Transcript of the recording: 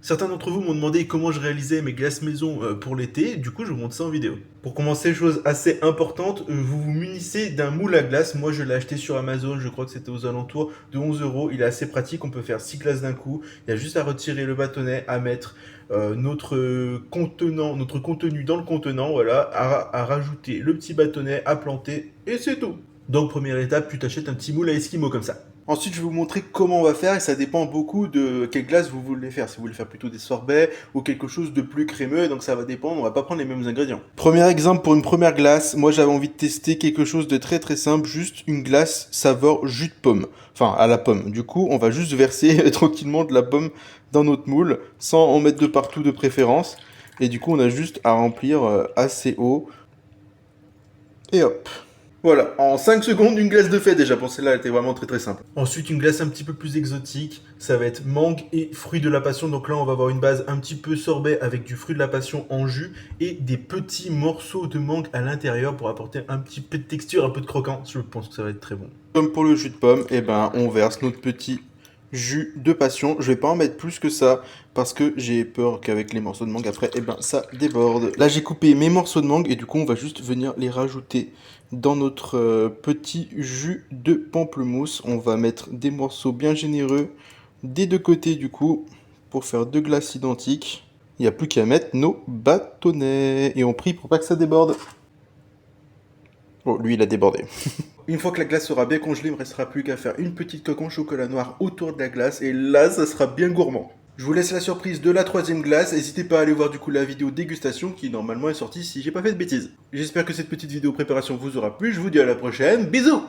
Certains d'entre vous m'ont demandé comment je réalisais mes glaces maison pour l'été, du coup je vous montre ça en vidéo. Pour commencer, chose assez importante, vous vous munissez d'un moule à glace. Moi je l'ai acheté sur Amazon, je crois que c'était aux alentours de 11 euros. Il est assez pratique, on peut faire 6 glaces d'un coup. Il y a juste à retirer le bâtonnet, à mettre notre contenant, notre contenu dans le contenant, voilà, à rajouter le petit bâtonnet, à planter, et c'est tout. Donc première étape, tu t'achètes un petit moule à Esquimau comme ça. Ensuite, je vais vous montrer comment on va faire et ça dépend beaucoup de quelle glace vous voulez faire. Si vous voulez faire plutôt des sorbets ou quelque chose de plus crémeux, donc ça va dépendre, on va pas prendre les mêmes ingrédients. Premier exemple pour une première glace, moi j'avais envie de tester quelque chose de très très simple, juste une glace saveur jus de pomme. Enfin, à la pomme. Du coup, on va juste verser tranquillement de la pomme dans notre moule, sans en mettre de partout de préférence. Et du coup, on a juste à remplir assez haut. Et hop. Voilà, en 5 secondes, une glace de fait déjà. Bon, celle-là, elle était vraiment très très simple. Ensuite, une glace un petit peu plus exotique, ça va être mangue et fruit de la passion. Donc là, on va avoir une base un petit peu sorbet avec du fruit de la passion en jus et des petits morceaux de mangue à l'intérieur pour apporter un petit peu de texture, un peu de croquant. Je pense que ça va être très bon. Comme pour le jus de pomme, eh ben, on verse notre petit jus de passion. Je vais pas en mettre plus que ça parce que j'ai peur qu'avec les morceaux de mangue après, eh ben, ça déborde. Là, j'ai coupé mes morceaux de mangue et du coup, on va juste venir les rajouter dans notre petit jus de pamplemousse. On va mettre des morceaux bien généreux des deux côtés du coup pour faire deux glaces identiques. Il n'y a plus qu'à mettre nos bâtonnets et on prie pour pas que ça déborde. Oh, lui, il a débordé. Une fois que la glace sera bien congelée, il ne me restera plus qu'à faire une petite coque en chocolat noir autour de la glace et là, ça sera bien gourmand. Je vous laisse la surprise de la troisième glace. N'hésitez pas à aller voir du coup la vidéo dégustation qui normalement est sortie si j'ai pas fait de bêtises. J'espère que cette petite vidéo préparation vous aura plu. Je vous dis à la prochaine. Bisous!